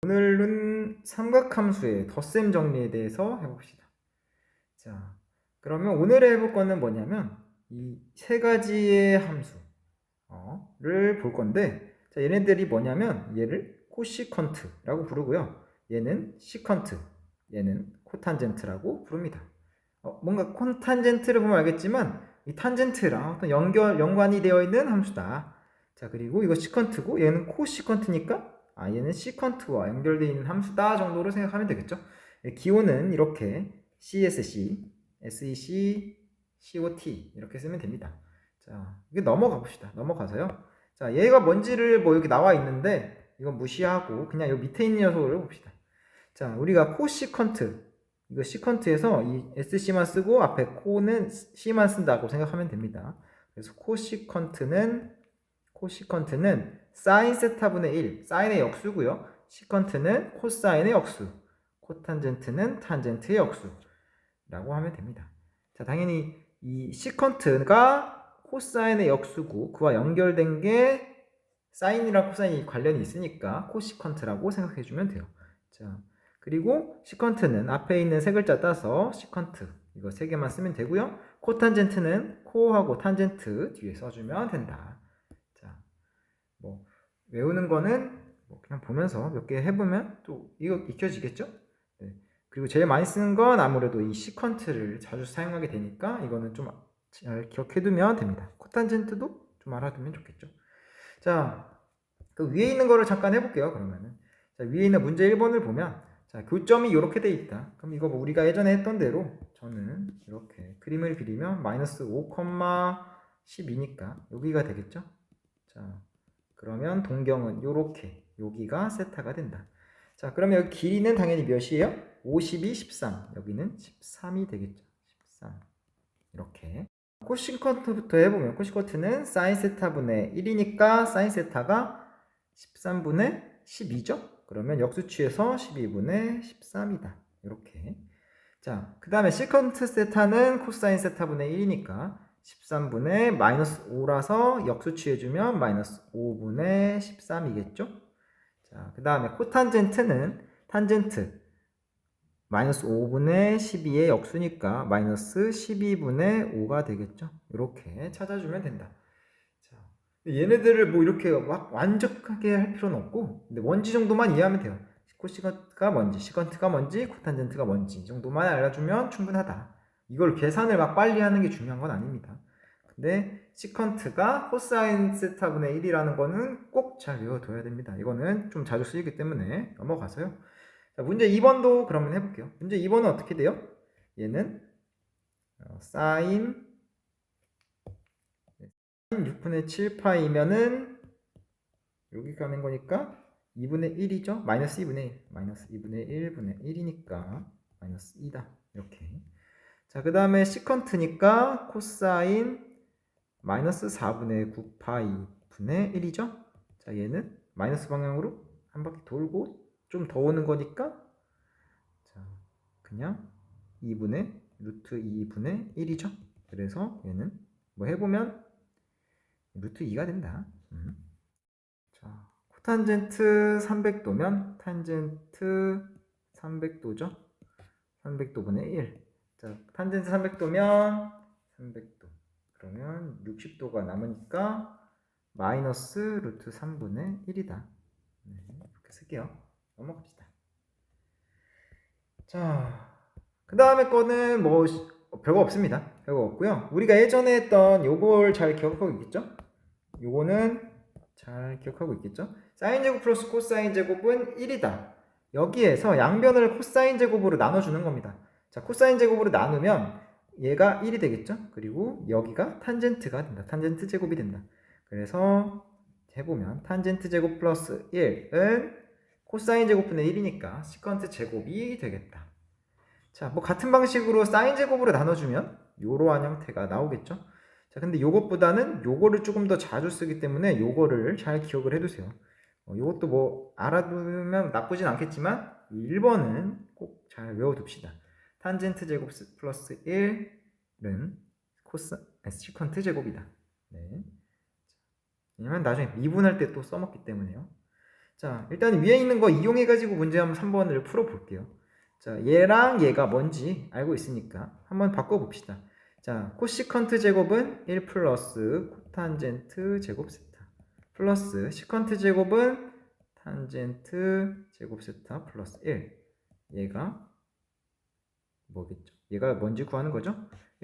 오늘은 삼각함수의 덧셈 정리에 대해서 해봅시다. 자, 그러면 오늘 해볼 거는 뭐냐면 이 세 가지의 함수를 볼 건데, 자, 얘네들이 뭐냐면 얘를 코시컨트라고 부르고요. 얘는 시컨트, 얘는 코탄젠트라고 부릅니다. 뭔가 코탄젠트를 보면 알겠지만 이 탄젠트랑 어떤 연관이 되어 있는 함수다. 자, 그리고 이거 시컨트고 얘는 코시컨트니까 얘는 시컨트와 연결되어 있는 함수다 정도로 생각하면 되겠죠. 기호는 이렇게 CSC, SEC, COT 이렇게 쓰면 됩니다. 자, 이게 넘어가 봅시다. 넘어가서요. 자, 얘가 뭔지를 뭐 여기 나와 있는데 이건 무시하고 그냥 요 밑에 있는 녀석을 봅시다. 자, 우리가 코시컨트, 이거 시컨트에서 이 SC만 쓰고 앞에 코는 C만 쓴다고 생각하면 됩니다. 그래서 코시컨트는 사인 세타분의 1, 사인의 역수고요. 시컨트는 코사인의 역수, 코탄젠트는 탄젠트의 역수라고 하면 됩니다. 자, 당연히 이 시컨트가 코사인의 역수고 그와 연결된 게 사인이랑 코사인이 관련이 있으니까 코시컨트라고 생각해주면 돼요. 자, 그리고 시컨트는 앞에 있는 세 글자 따서 시컨트 이거 세 개만 쓰면 되고요. 코탄젠트는 코하고 탄젠트 뒤에 써주면 된다. 자, 뭐 외우는 거는 뭐 그냥 보면서 몇 개 해보면 또 이거 익혀지겠죠? 네. 그리고 제일 많이 쓰는 건 아무래도 이 시컨트를 자주 사용하게 되니까 이거는 좀 잘 기억해두면 됩니다. 코탄젠트도 좀 알아두면 좋겠죠. 자, 그 위에 있는 거를 잠깐 해볼게요. 그러면은 자, 위에 있는 문제 1번을 보면 자, 교점이 이렇게 돼 있다. 그럼 이거 뭐 우리가 예전에 했던 대로 저는 이렇게 그림을 그리면 마이너스 5,12니까 여기가 되겠죠? 자, 그러면 동경은 이렇게 여기가 세타가 된다. 자, 그러면 여기 길이는 당연히 몇이에요? 52, 13. 여기는 13이 되겠죠. 13. 이렇게. 코시컨트부터 해보면 코시컨트는 사인 세타분의 1이니까 사인 세타가 13분의 12죠? 그러면 역수취해서 12분의 13이다. 이렇게. 자, 그 다음에 시컨트 세타는 코사인 세타분의 1이니까 13분의 마이너스 5라서 역수취해주면 마이너스 5분의 13이겠죠? 자, 그 다음에 코탄젠트는 탄젠트 마이너스 5분의 12의 역수니까 마이너스 12분의 5가 되겠죠? 이렇게 찾아주면 된다. 자, 얘네들을 뭐 이렇게 막 완벽하게 할 필요는 없고 근데 뭔지 정도만 이해하면 돼요. 코시컨트가 뭔지, 시컨트가 뭔지, 코탄젠트가 뭔지 이 정도만 알려주면 충분하다. 이걸 계산을 막 빨리 하는 게 중요한 건 아닙니다. 근데 시컨트가 코사인 세타분의 1이라는 거는 꼭 잘 외워둬야 됩니다. 이거는 좀 자주 쓰이기 때문에 넘어가서요. 자, 문제 2번도 그러면 해볼게요. 문제 2번은 어떻게 돼요? 얘는 사인 6분의 7파이면은 여기 가는 거니까 2분의 1이죠? 마이너스 2분의 1. 마이너스 2분의 1분의 1이니까 마이너스 2다. 이렇게. 자, 그 다음에 시컨트니까 코사인 마이너스 4분의 9파이 분의 1이죠? 자, 얘는 마이너스 방향으로 한 바퀴 돌고 좀 더 오는 거니까 자, 그냥 2분의 루트 2분의 1이죠? 그래서 얘는 뭐 해보면 루트 2가 된다. 자, 코탄젠트 300도면 탄젠트 300도죠? 300도분의 1. 자, 탄젠트 300도면 300도. 그러면 60도가 남으니까 마이너스 루트 3분의 1이다. 네, 이렇게 쓸게요. 넘어갑시다. 자, 그 다음에 거는 뭐 별거 없습니다. 별거 없고요. 우리가 예전에 했던 요걸 잘 기억하고 있겠죠? 요거는 잘 기억하고 있겠죠? 사인 제곱 플러스 코사인 제곱은 1이다. 여기에서 양변을 코사인 제곱으로 나눠주는 겁니다. 자, 코사인 제곱으로 나누면 얘가 1이 되겠죠? 그리고 여기가 탄젠트가 된다. 탄젠트 제곱이 된다. 그래서 해보면 탄젠트 제곱 플러스 1은 코사인 제곱분의 1이니까 시컨트 제곱이 되겠다. 자, 뭐 같은 방식으로 사인 제곱으로 나눠주면 이러한 형태가 나오겠죠? 자, 근데 요것보다는 요거를 조금 더 자주 쓰기 때문에 요거를 잘 기억을 해두세요. 요것도 뭐 알아두면 나쁘진 않겠지만 1번은 꼭 잘 외워둡시다. 탄젠트 제곱 플러스 1은 시컨트 제곱이다. 네. 왜냐면 나중에 미분할 때 또 써먹기 때문에요. 자, 일단 위에 있는 거 이용해가지고 문제 한번 3번을 풀어볼게요. 자, 얘랑 얘가 뭔지 알고 있으니까 한번 바꿔봅시다. 자, 코시컨트 제곱은 1 플러스 코탄젠트 제곱 세타 플러스 시컨트 제곱은 탄젠트 제곱 세타 플러스 1. 얘가 뭐겠죠? 얘가 뭔지 구하는 거죠?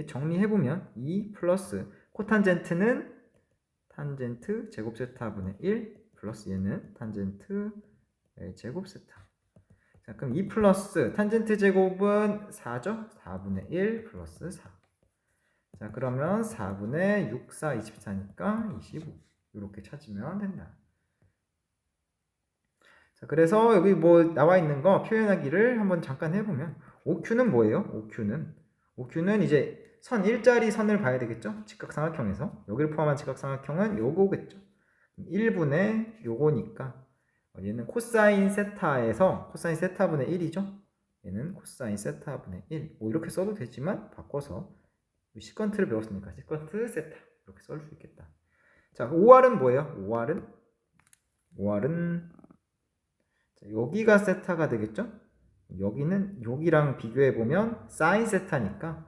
정리해보면 2 플러스 코탄젠트는 탄젠트 제곱 세타분의 1 플러스 얘는 탄젠트 제곱 세타. 자, 그럼 2 플러스 탄젠트 제곱은 4죠? 4분의 1 플러스 4. 자, 그러면 4분의 6, 4, 24니까 25. 이렇게 찾으면 된다. 자, 그래서 여기 뭐 나와 있는 거 표현하기를 한번 잠깐 해보면 OQ는 뭐예요? OQ는 이제 선 일자리 선을 봐야 되겠죠? 직각삼각형에서 여기를 포함한 직각삼각형은 요거겠죠. 1분의 요거니까 얘는 코사인 세타에서 코사인 세타분의 1이죠. 얘는 코사인 세타분의 1. 뭐 이렇게 써도 되지만 바꿔서 시컨트를 배웠으니까 시컨트 세타 이렇게 써 줄 수 있겠다. 자, OR은 뭐예요? OR은 여기가 세타가 되겠죠? 여기는 여기랑 비교해 보면 사인 세타니까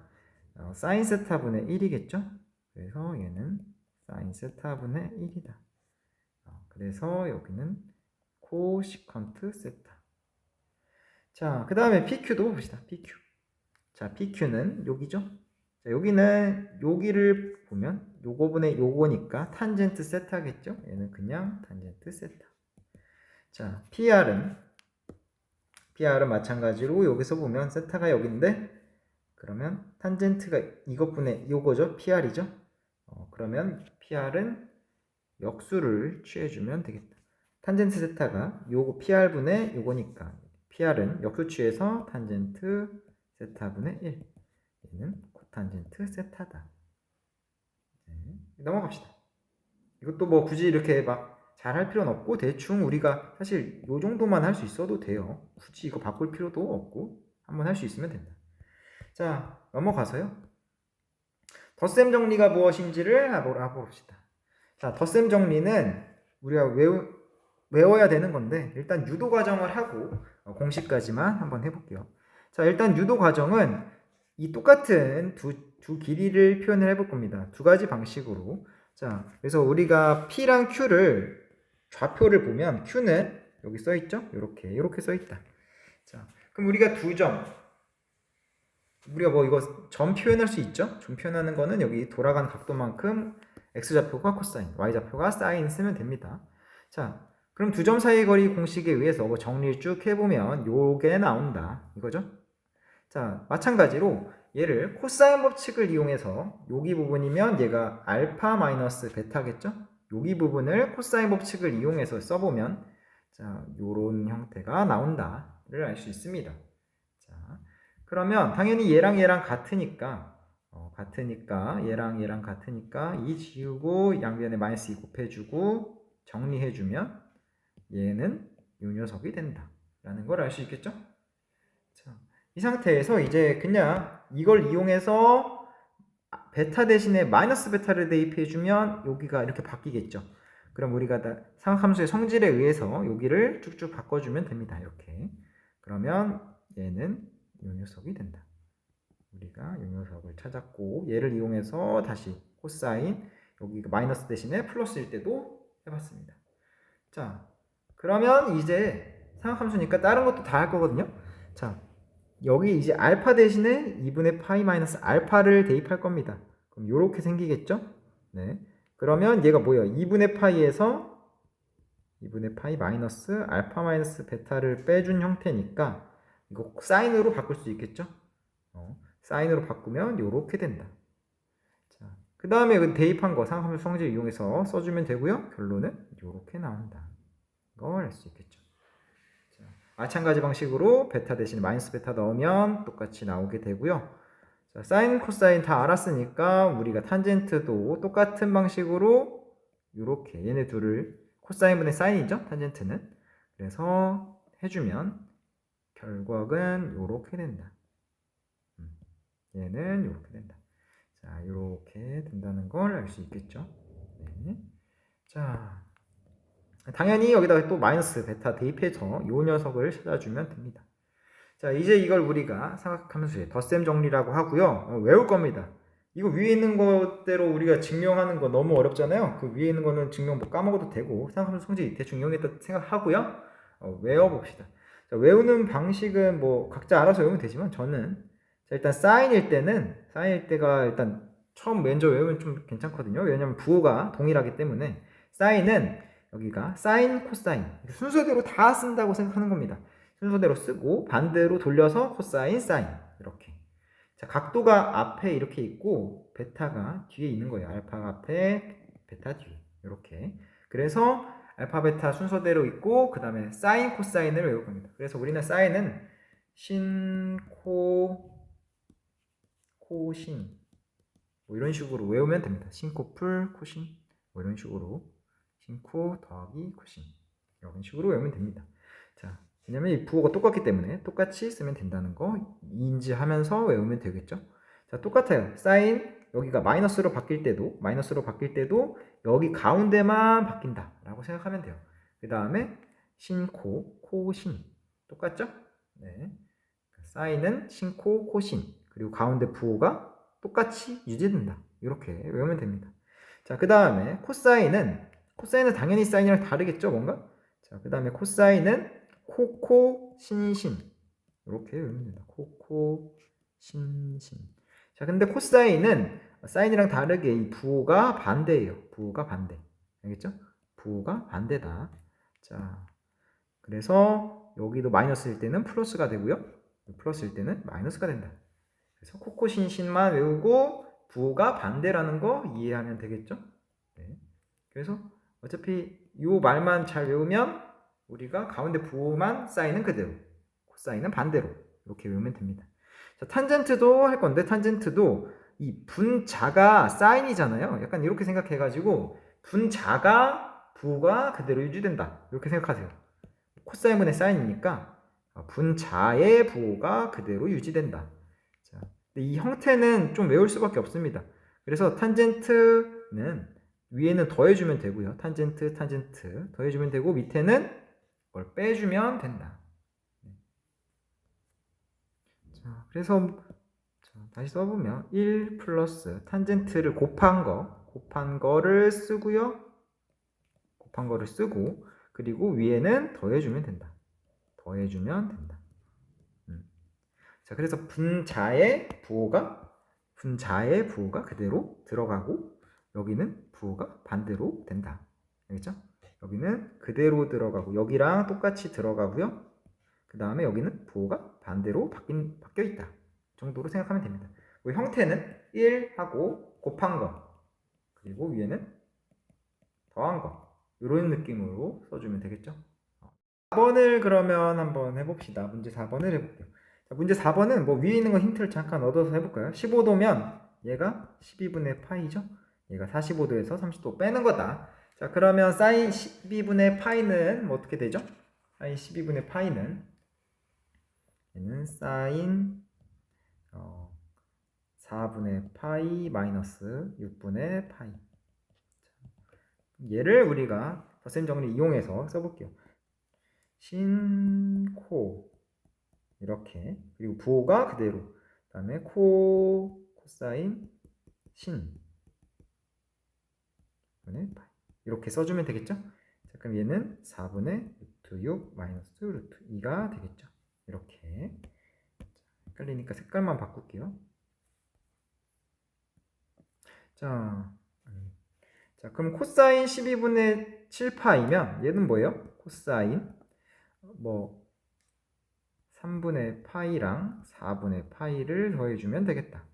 사인 세타분의 1이겠죠? 그래서 얘는 사인 세타분의 1이다. 그래서 여기는 코시컨트 세타. 자, 그 다음에 PQ도 봅시다. PQ. 자, PQ는 여기죠? 자, 여기는 여기를 보면 요거분의 요거니까 탄젠트 세타겠죠? 얘는 그냥 탄젠트 세타. 자, PR은 마찬가지로 여기서 보면 세타가 여기인데 그러면 탄젠트가 이것분의 요거죠? PR이죠? 그러면 PR은 역수를 취해주면 되겠다. 탄젠트 세타가 요거 PR분의 요거니까 PR은 역수 취해서 탄젠트 세타분의 1. 얘는 코탄젠트 세타다. 네, 넘어갑시다. 이것도 뭐 굳이 이렇게 막 잘 할 필요는 없고 대충 우리가 사실 요 정도만 할 수 있어도 돼요. 굳이 이거 바꿀 필요도 없고 한번 할 수 있으면 된다. 자, 넘어가서요. 덧셈 정리가 무엇인지를 알아봅시다. 자, 덧셈 정리는 우리가 외워야 되는 건데 일단 유도 과정을 하고 공식까지만 한번 해볼게요. 자, 일단 유도 과정은 이 똑같은 두 길이를 표현을 해볼 겁니다. 두 가지 방식으로. 자, 그래서 우리가 P랑 Q를 좌표를 보면 Q는 여기 써있죠? 이렇게 써있다. 자, 그럼 우리가 우리가 뭐 이거 점 표현할 수 있죠? 점 표현하는 거는 여기 돌아간 각도만큼 x좌표가 코사인, y좌표가 사인 쓰면 됩니다. 자, 그럼 두 점 사이의 거리 공식에 의해서 뭐 정리를 쭉 해보면 요게 나온다. 이거죠? 자, 마찬가지로 얘를 코사인 법칙을 이용해서 여기 부분이면 얘가 알파 마이너스 베타겠죠? 여기 부분을 코사인 법칙을 이용해서 써보면 자, 요런 형태가 나온다를 알 수 있습니다. 자, 그러면 당연히 얘랑 같으니까 얘랑 같으니까 2 지우고 양변에 마이너스 2 곱해주고 정리해주면 얘는 요 녀석이 된다 라는 걸 알 수 있겠죠? 자, 이 상태에서 이제 그냥 이걸 이용해서 베타 대신에 마이너스 베타를 대입해주면 여기가 이렇게 바뀌겠죠. 그럼 우리가 삼각함수의 성질에 의해서 여기를 쭉쭉 바꿔주면 됩니다. 이렇게. 그러면 얘는 이 녀석이 된다. 우리가 이 녀석을 찾았고 얘를 이용해서 다시 코사인 여기 마이너스 대신에 플러스일 때도 해봤습니다. 자, 그러면 이제 삼각함수니까 다른 것도 다 할 거거든요. 자, 여기 이제 알파 대신에 2분의 파이 마이너스 알파를 대입할 겁니다. 그럼 이렇게 생기겠죠? 네. 그러면 얘가 뭐예요? 2분의 파이에서 2분의 파이 마이너스 알파 마이너스 베타를 빼준 형태니까 이거 사인으로 바꿀 수 있겠죠? 사인으로 바꾸면 이렇게 된다. 자, 그 다음에 대입한 거 삼각함수 성질을 이용해서 써주면 되고요. 결론은 이렇게 나온다. 이걸 알 수 있겠죠. 자, 마찬가지 방식으로 베타 대신 마이너스 베타 넣으면 똑같이 나오게 되고요. 자, 사인, 코사인 다 알았으니까 우리가 탄젠트도 똑같은 방식으로 이렇게 얘네 둘을 코사인분의 사인이죠. 탄젠트는. 그래서 해주면 결과는 이렇게 된다. 얘는 이렇게 된다. 자, 이렇게 된다는 걸 알 수 있겠죠. 네. 자, 당연히 여기다가 또 마이너스 베타 대입해서 이 녀석을 찾아주면 됩니다. 자, 이제 이걸 우리가 삼각함수의 덧셈 정리라고 하고요. 외울 겁니다. 이거 위에 있는 것대로 우리가 증명하는 거 너무 어렵잖아요. 그 위에 있는 거는 증명 뭐 까먹어도 되고 삼각함수 성질이 대충 이용했다 생각하고요. 외워봅시다. 자, 외우는 방식은 뭐 각자 알아서 외우면 되지만 저는 자, 일단 사인일 때가 일단 처음 먼저 외우면 좀 괜찮거든요. 왜냐면 부호가 동일하기 때문에 사인은 여기가 사인, 코사인 순서대로 다 쓴다고 생각하는 겁니다. 순서대로 쓰고 반대로 돌려서 코사인, 사인 이렇게. 자, 각도가 앞에 이렇게 있고 베타가 뒤에 있는 거예요. 알파가 앞에, 베타 뒤에 이렇게. 그래서 알파, 베타 순서대로 있고 그 다음에 사인, 코사인을 외울 겁니다. 그래서 우리는 사인은 신, 코, 코신 뭐 이런 식으로 외우면 됩니다. 신코풀, 코신 뭐 이런 식으로 신코 더하기 코신 이런 식으로 외우면 됩니다. 자, 왜냐면 이 부호가 똑같기 때문에 똑같이 쓰면 된다는 거 인지하면서 외우면 되겠죠. 자, 똑같아요. 사인 여기가 마이너스로 바뀔 때도 여기 가운데만 바뀐다 라고 생각하면 돼요. 그 다음에 신코, 코신 똑같죠? 네. 사인은 신코, 코신 그리고 가운데 부호가 똑같이 유지된다. 이렇게 외우면 됩니다. 자, 그 다음에 코사인은 당연히 사인이랑 다르겠죠, 뭔가? 자, 그 다음에 코사인은 코코, 신신 이렇게 외우면 된다. 코코, 신신. 자, 근데 코사인은 사인이랑 다르게 이 부호가 반대예요. 부호가 반대. 알겠죠? 부호가 반대다. 자, 그래서 여기도 마이너스일 때는 플러스가 되고요. 플러스일 때는 마이너스가 된다. 그래서 코코신신만 외우고 부호가 반대라는 거 이해하면 되겠죠? 네. 그래서 어차피 이 말만 잘 외우면 우리가 가운데 부호만 사인은 그대로, 코사인은 반대로 이렇게 외우면 됩니다. 자, 탄젠트도 할 건데 탄젠트도 이 분자가 사인이잖아요. 약간 이렇게 생각해가지고 분자가 부호가 그대로 유지된다. 이렇게 생각하세요. 코사인분의 사인이니까 분자의 부호가 그대로 유지된다. 자, 이 형태는 좀 외울 수밖에 없습니다. 그래서 탄젠트는 위에는 더해주면 되고요. 탄젠트 더해주면 되고 밑에는 뭘 빼주면 된다. 자, 그래서 다시 써보면 1 플러스 탄젠트를 곱한 거를 쓰고요. 곱한 거를 쓰고 그리고 위에는 더해주면 된다. 자, 그래서 분자의 부호가 그대로 들어가고 여기는 부호가 반대로 된다. 알겠죠? 여기는 그대로 들어가고 여기랑 똑같이 들어가고요. 그 다음에 여기는 부호가 반대로 바뀌어 있다. 정도로 생각하면 됩니다. 형태는 1하고 곱한 거 그리고 위에는 더한 거 이런 느낌으로 써주면 되겠죠? 4번을 그러면 한번 해봅시다. 문제 4번을 해볼게요. 자, 문제 4번은 뭐 위에 있는 거 힌트를 잠깐 얻어서 해볼까요? 15도면 얘가 12분의 파이죠? 얘가 45도에서 30도 빼는 거다. 자, 그러면 사인 12분의 파이는 뭐 어떻게 되죠? 사인 12분의 파이는 얘는 사인 4분의 파이 마이너스 6분의 파이. 얘를 우리가 덧셈 정리 이용해서 써볼게요. 신코 이렇게 그리고 부호가 그대로 그 다음에 코사인 신 이렇게 써주면 되겠죠? 자, 그럼 얘는 4분의 루트 6 마이너스 루트 2가 되겠죠? 이렇게. 헷갈리니까 색깔만 바꿀게요. 자, 그럼 코사인 12분의 7파이면 얘는 뭐예요? 코사인 뭐 3분의 파이랑 4분의 파이를 더해주면 되겠다.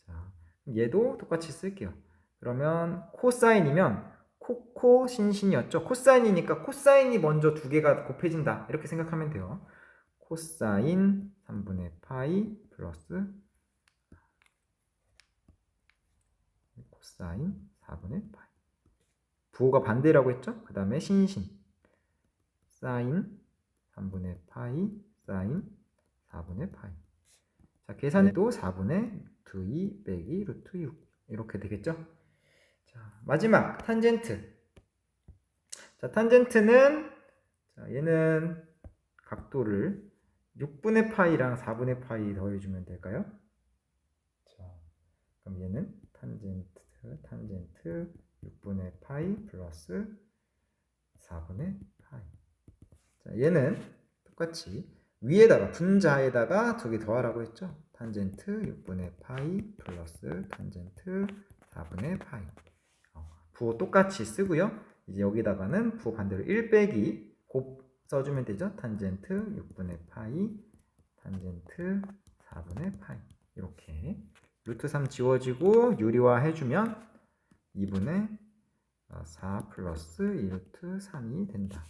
자, 얘도 똑같이 쓸게요. 그러면 코사인이면 코코 신신이었죠. 코사인이니까 코사인이 먼저 두 개가 곱해진다. 이렇게 생각하면 돼요. 코사인 3분의 파이 플러스 코사인 4분의 파이. 부호가 반대라고 했죠? 그 다음에 신신 사인 3분의 파이 사인 4분의 파이. 자, 계산해도 4분의 루트 2 빼기 루트 6 이렇게 되겠죠? 자, 마지막 탄젠트. 자, 탄젠트는 자, 얘는 각도를 6분의 파이랑 4분의 파이 더해주면 될까요? 자, 그럼 얘는 탄젠트 6분의 파이 플러스 4분의 파이. 자, 얘는 똑같이 위에다가 분자에다가 두 개 더하라고 했죠. 탄젠트 6분의 파이 플러스 탄젠트 4분의 파이. 부호 똑같이 쓰고요. 이제 여기다가는 부호 반대로 1 빼기 곱 써주면 되죠. 탄젠트 6분의 파이 탄젠트 4분의 파이. 이렇게 루트 3 지워지고 유리화 해주면 2분의 4 플러스 2루트 3이 된다.